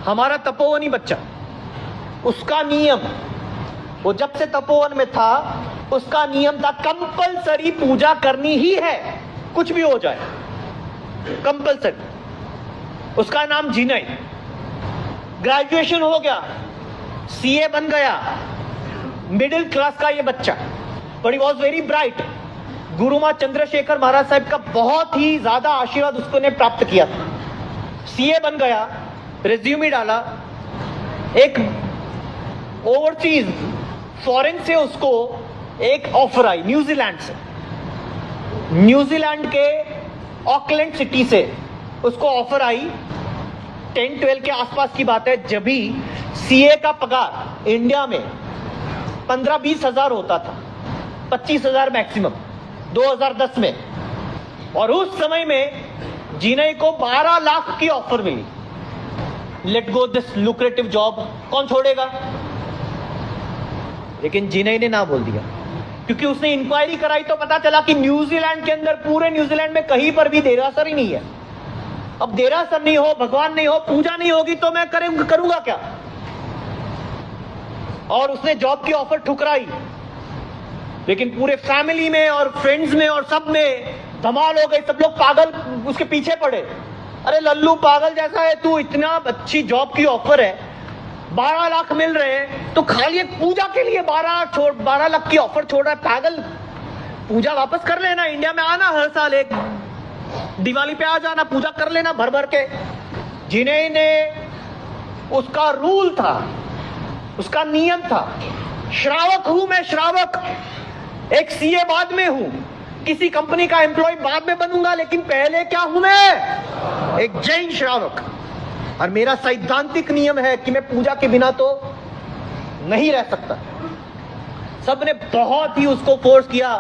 हमारा तपोवनी बच्चा, उसका नियम, वो जब से तपोवन में था उसका नियम था कंपलसरी पूजा करनी ही है, कुछ भी हो जाए कंपलसरी। उसका नाम जिनय, ग्रेजुएशन हो गया, सीए बन गया, मिडिल क्लास का ये बच्चा, but he was very bright. Guruma Chandrashekhar Maharaj Sahab का बहुत ही ज्यादा आशीर्वाद उसको ने प्राप्त किया। सीए बन गया, रिज्यूमे डाला, एक ओवरसीज फॉरेन से उसको एक ऑफर आई, न्यूजीलैंड से, न्यूजीलैंड के ऑकलैंड सिटी से उसको ऑफर आई। 10-12 के आसपास की बात है, जब भी सीए का पगार इंडिया में 15-20 हजार होता था, 25 हजार मैक्सिमम 2010 में, और उस समय में जिनय को 12 लाख की ऑफर मिली। Let go this lucrative job, कौन छोड़ेगा? लेकिन जिनय ने ना बोल दिया, क्योंकि उसने इंक्वायरी कराई तो पता चला कि न्यूजीलैंड के अंदर, पूरे न्यूजीलैंड में कहीं पर भी देरासर ही नहीं है। अब देरासर नहीं हो, भगवान नहीं हो, पूजा नहीं होगी तो मैं करूंगा क्या? और उसने जॉब की ऑफर ठुकराई। लेकिन पूरे फैमिली में और फ्रेंड्स में और सब में धमाल हो गई, सब लोग पागल उसके पीछे पड़े। अरे लल्लू पागल जैसा है तू, इतना अच्छी जॉब की ऑफर है, 12 लाख मिल रहे हैं, तो खाली एक पूजा के लिए 12 लाख की ऑफर छोड़ रहा है, पागल। पूजा वापस कर लेना, इंडिया में आना हर साल, एक दिवाली पे आ जाना, पूजा कर लेना भर भर के। जिन्हें ने, उसका रूल था, उसका नियम था, श्रावक हूं मैं, श्रावक। एक सीए बाद में हूं, किसी कंपनी का एम्प्लॉय बाद में बनूंगा, लेकिन पहले क्या हूं मैं? एक जैन श्रावक। और मेरा सैद्धांतिक नियम है कि मैं पूजा के बिना तो नहीं रह सकता। सबने बहुत ही उसको फोर्स किया।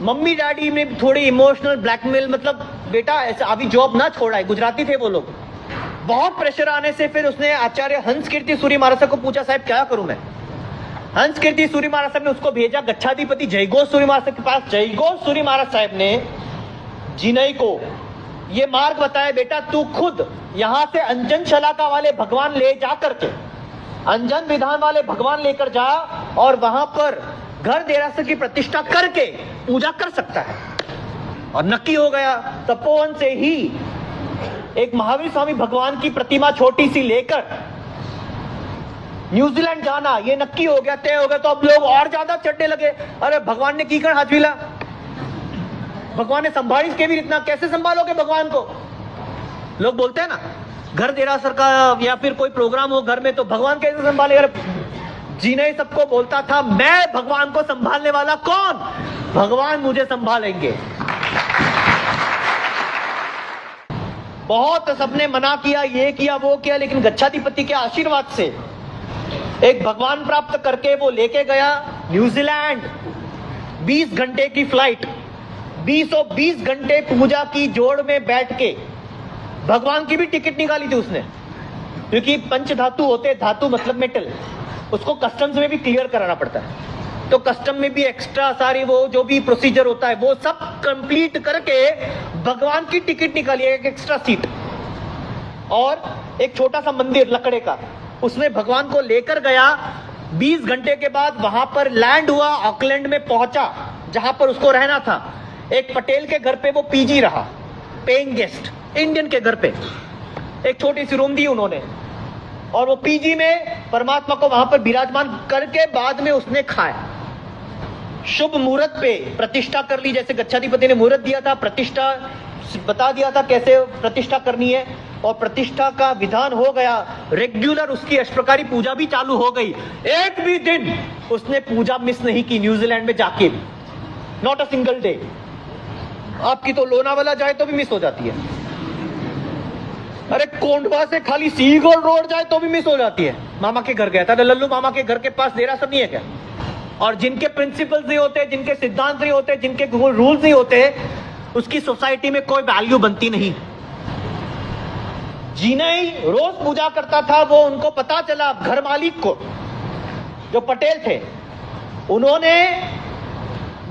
मम्मी डैडी में थोड़ी इमोशनल ब्लैकमेल, मतलब बेटा ऐसा अभी जॉब ना छोड़ा है, गुजराती थे वो लोग। बहुत प्रेशर आने से फिर उसने आचार्य हंस कीर्ति सूरी महाराज साहब को पूछा, साहब क्या करूं मैं? हंस कीर्ति सूरी महाराज साहब ने उसको भेजा गच्छाधिपति जयघोष सूरी महाराज साहब के पास। जयघोष सूरी महाराज साहब ने जिनय को ये मार्ग बताया, बेटा तू खुद यहां से अंजन शलाका वाले भगवान ले जा करके, अंजन विधान वाले भगवान लेकर जा, और वहां पर घर देरासर की प्रतिष्ठा करके पूजा कर सकता है। और नक्की हो गया। तपोवन से ही एक महावीर स्वामी भगवान की प्रतिमा छोटी सी लेकर न्यूजीलैंड जाना, ये नक्की हो गया, तय हो गया। तो अब लोग और ज्यादा चढ़ने लगे, अरे भगवान ने की कर हाथ मिला, भगवान ने संभाली के भी इतना, कैसे संभालोगे भगवान को? लोग बोलते हैं ना, घर देरासर का या फिर कोई प्रोग्राम हो घर में, तो भगवान कैसे संभालेगा? जिनय सबको बोलता था, मैं भगवान को संभालने वाला कौन? भगवान मुझे संभालेंगे। बहुत सबने मना किया, ये किया वो किया, लेकिन गच्छाधिपति के आशीर्वाद से एक भगवान प्राप्त करके वो लेके गया न्यूजीलैंड। 20 घंटे की फ्लाइट, 20 घंटे पूजा की जोड़ में बैठ के भगवान की भी टिकट निकाली थी उसने, क्योंकि पंच धातु होते, धातु मतलब मेटल, उसको कस्टम्स में भी क्लियर कराना पड़ता है। तो कस्टम में भी एक्स्ट्रा सारी वो जो भी प्रोसीजर होता है वो सब कंप्लीट करके भगवान की टिकट निकाली, एक एक्स्ट्रा सीट और एक छोटा सा मंदिर लकड़े का, उसमें भगवान को लेकर गया। 20 घंटे के बाद वहां पर लैंड हुआ, ऑकलैंड में पहुंचा जहां पर उसको रहना था। एक पटेल के घर पे वो पीजी रहा, पेइंग गेस्ट, इंडियन के घर पे एक छोटी सी रूम दी उन्होंने, और वो पीजी में परमात्मा को वहां पर विराजमान करके बाद में उसने खाया। शुभ मुहूर्त पे प्रतिष्ठा कर ली, जैसे गच्छाधिपति ने मुहूर्त दिया था, प्रतिष्ठा बता दिया था कैसे प्रतिष्ठा करनी है, और प्रतिष्ठा का विधान हो गया। रेगुलर उसकी अष्टप्रकारी पूजा भी चालू हो गई। एक भी दिन उसने पूजा मिस नहीं की न्यूजीलैंड में जाके भी, नॉट अ सिंगल डे। आपकी तो लोनावाला जाए तो भी मिस हो जाती है, अरे कोंडवा से खाली सीगोल रोड जाए तो भी मिस हो जाती है। मामा के घर गया था, लल्लू मामा के घर के पास देरासर नहीं है क्या? और जिनके प्रिंसिपल्स नहीं होते, जिनके सिद्धांत नहीं होते, जिनके रूल्स नहीं होते, उसकी सोसाइटी में कोई वैल्यू बनती नहीं। जिनय रोज पूजा करता था, वो उनको पता चला, घर मालिक को, जो पटेल थे, उन्होंने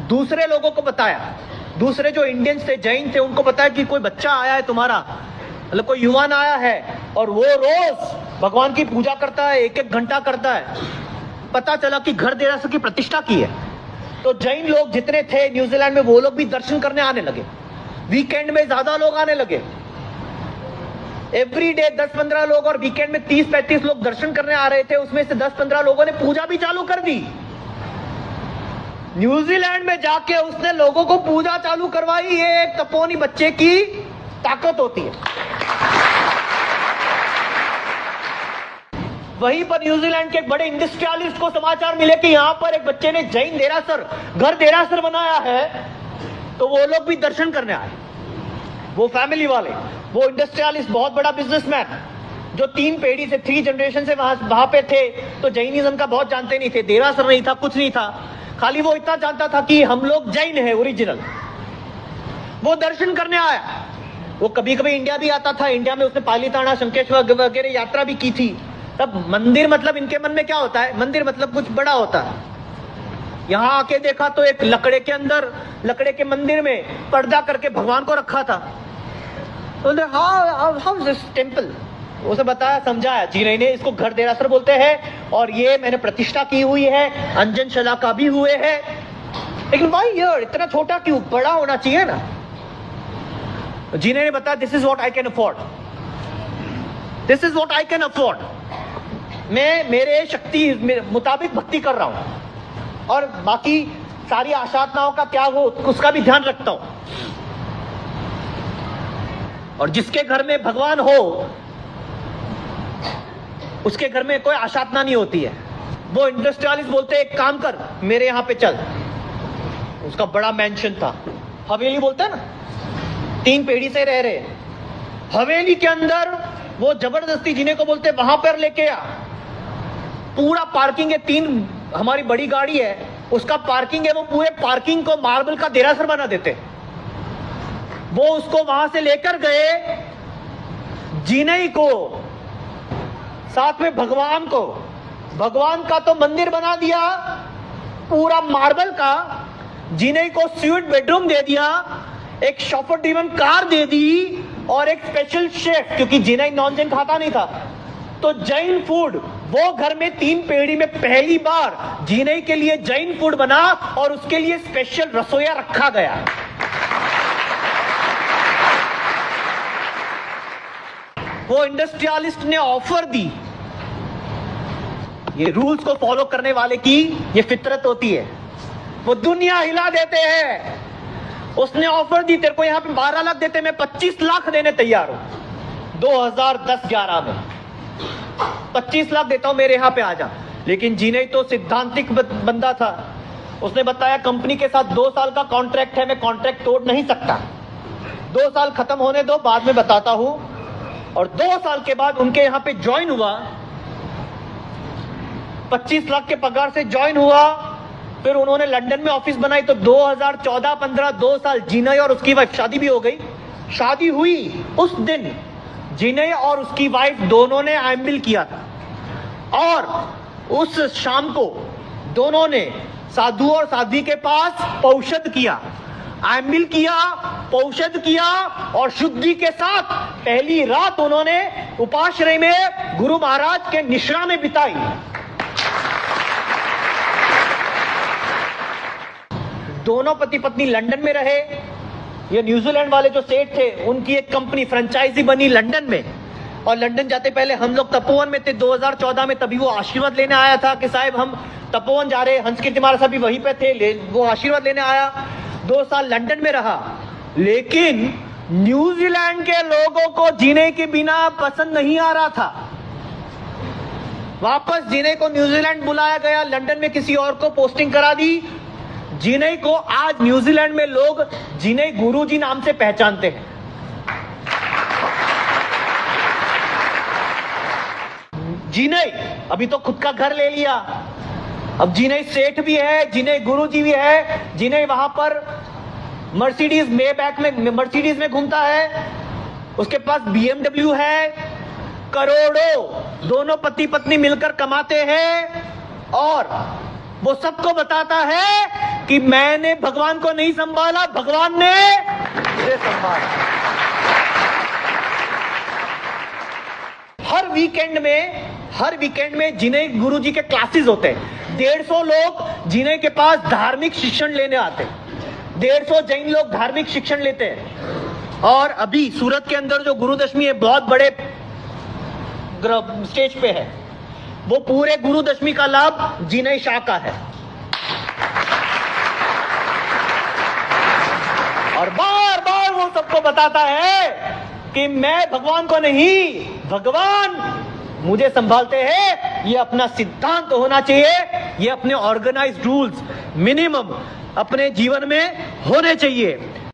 दूसरे लोगों को बताया, दूसरे जो इंडियंस थे, जैन थे, उनको बताया कि कोई बच्चा आया है तुम्हारा, मतलब कोई युवान आया है, और वो रोज भगवान की पूजा करता है, एक एक घंटा करता है। पता चला कि घर देरासर की प्रतिष्ठा की है। तो जैन लोग जितने थे न्यूजीलैंड में, वो लोग भी दर्शन करने आने लगे। वीकेंड में ज्यादा लोग आने लगे, एवरी डे 10-15 लोग, और वीकेंड में 30-35 लोग दर्शन करने आ रहे थे। उसमें से 10-15 लोगों ने पूजा भी चालू कर दी। न्यूजीलैंड में जाके उसने लोगों को पूजा चालू करवाई। ये एक तपोनी बच्चे की ताकत होती है। वहीं पर न्यूजीलैंड के एक बड़े इंडस्ट्रियलिस्ट को समाचार मिले कि यहां पर एक बच्चे ने जैन देरासर, घर देरासर बनाया है, तो वो लोग भी दर्शन करने आए। वो फैमिली वाले, वो इंडस्ट्रियलिस्ट, बहुत बड़ा बिजनेसमैन, जो 3 पीढ़ी से, 3 जनरेशन से वहां पे थे, तो जैनिज्म का बहुत जानते नहीं थे। देरासर नहीं था, कुछ नहीं था, खाली वो इतना जानता था कि हम लोग जैन है ओरिजिनल। वो दर्शन करने आया। वो कभी कभी इंडिया भी आता था। इंडिया में उसने पालीताना, शंकेश्वर वगैरह यात्रा भी की थी। तब मंदिर मतलब इनके मन में क्या होता है, मंदिर मतलब कुछ बड़ा होता है। यहां आके देखा तो एक लकड़े के अंदर, लकड़े के मंदिर में पर्दा करके भगवान को रखा था। तो हाउ इज दिस टेंपल, उसे बताया, समझाया। जीने ने इसको घर देरासर बोलते हैं, और ये मैंने प्रतिष्ठा की हुई है, अंजन शलाका भी हुए हैं। लेकिन भाई यार इतना छोटा क्यों, बड़ा होना चाहिए ना। जीने ने बताया, this is what I can afford, this is what I can afford. मैं मेरे शक्ति मुताबिक भक्ति कर रहा हूं, और बाकी सारी आशातनाओं का त्याग हो उसका भी ध्यान रखता हूं। और जिसके घर में भगवान हो उसके घर में कोई आशातना नहीं होती है। वो इंडस्ट्रियलिस्ट बोलते एक काम कर, मेरे यहां पे चल। उसका बड़ा मैंशन था, हवेली बोलते हैं ना, 3 पीढ़ी से रह रहे। हवेली के अंदर वो जबरदस्ती जिन्हें को बोलते वहां पर लेके आ। पूरा पार्किंग है, 3 हमारी बड़ी गाड़ी है, उसका पार्किंग है। वो पूरे पार्किंग को मार्बल का देरासर बना देते। वो उसको वहां से लेकर गए, जिनई को, साथ में भगवान को, भगवान का तो मंदिर बना दिया पूरा मार्बल का, जिनई को स्वीट बेडरूम दे दिया, एक शॉफर ड्रीवन कार दे दी, और एक स्पेशल शेफ, क्योंकि जिनई नॉन जैन खाता नहीं था, तो जैन फूड वो घर में 3 पीढ़ी में पहली बार जिनई के लिए जैन फूड बना, और उसके लिए स्पेशल रसोईया रखा गया। वो इंडस्ट्रियलिस्ट ने ऑफर दी। ये रूल्स को फॉलो करने वाले की ये फितरत होती है, वो दुनिया हिला देते हैं। उसने ऑफर दी, तेरे को यहां पे 12 लाख देते, मैं 25 लाख देने तैयार हूं। 2010-11 में 25 लाख देता हूं, मेरे यहां पे आ जा। लेकिन जिनई तो सिद्धांतिक बंदा था। उसने बताया कंपनी के साथ 2 साल का कॉन्ट्रैक्ट है, मैं कॉन्ट्रैक्ट तोड़ नहीं सकता, 2 साल खत्म होने दो, बाद में बताता हूं। और 2 साल के बाद उनके यहां पे ज्वाइन हुआ, 25 लाख के पगार से ज्वाइन हुआ। फिर उन्होंने लंदन में ऑफिस बनाई, तो 2014-15 2 साल जिनई और उसकी वाइफ, शादी भी हो गई। शादी हुई उस दिन जिनई और उसकी वाइफ दोनों ने आइम्बिल किया था, और उस शाम को दोनों ने साधु और साध्वी के पास पौषध किया, आइम्बिल किया, पौषध किया, और शुद्धि के साथ पहली रात उन्होंने उपाश्रय में गुरु महाराज के निश्रा में बिताई। दोनों पति पत्नी लंदन में रहे। ये न्यूजीलैंड वाले जो सेठ थे, उनकी एक कंपनी फ्रेंचाइजी बनी लंदन में, और लंदन जाते पहले हम लोग तपोवन में थे 2014 में। तभी वो आशीर्वाद लेने आया था कि साहब हम तपोवन जा रहे हैं। हंस कीर्ति महाराज साहब भी वहीं पे थे, वो आशीर्वाद लेने आया। 2 साल लंदन में रहा। लेकिन न्यूजीलैंड के लोगों को जीने के बिना पसंद नहीं आ रहा था। वापस जिनई को न्यूजीलैंड बुलाया गया, लंदन में किसी और को पोस्टिंग करा दी। जिनई को आज न्यूजीलैंड में लोग जिनई गुरुजी नाम से पहचानते हैं। जिनई अभी तो खुद का घर ले लिया, अब जिनई सेठ भी है, जिनई गुरुजी भी है। जिनई वहां पर मर्सिडीज मर्सिडीज में घूमता है, उसके पास BMW है, करोड़ों दोनों पति पत्नी मिलकर कमाते हैं, और वो सबको बताता है कि मैंने भगवान को नहीं संभाला, भगवान ने मुझे संभाला। हर हर वीकेंड में जिन्हें गुरुजी के क्लासेस होते हैं, 150 लोग जिन्हें के पास धार्मिक शिक्षण लेने आते हैं, 150 जैन लोग धार्मिक शिक्षण लेते हैं। और अभी सूरत के अंदर जो गुरुदशमी है, बहुत बड़े स्टेज पे है, वो पूरे गुरुदशमी का लाभ जिनय शाह का है। और बार बार वो सबको बताता है कि मैं भगवान को नहीं, भगवान मुझे संभालते हैं। ये अपना सिद्धांत होना चाहिए, ये अपने ऑर्गेनाइज्ड रूल्स मिनिमम अपने जीवन में होने चाहिए।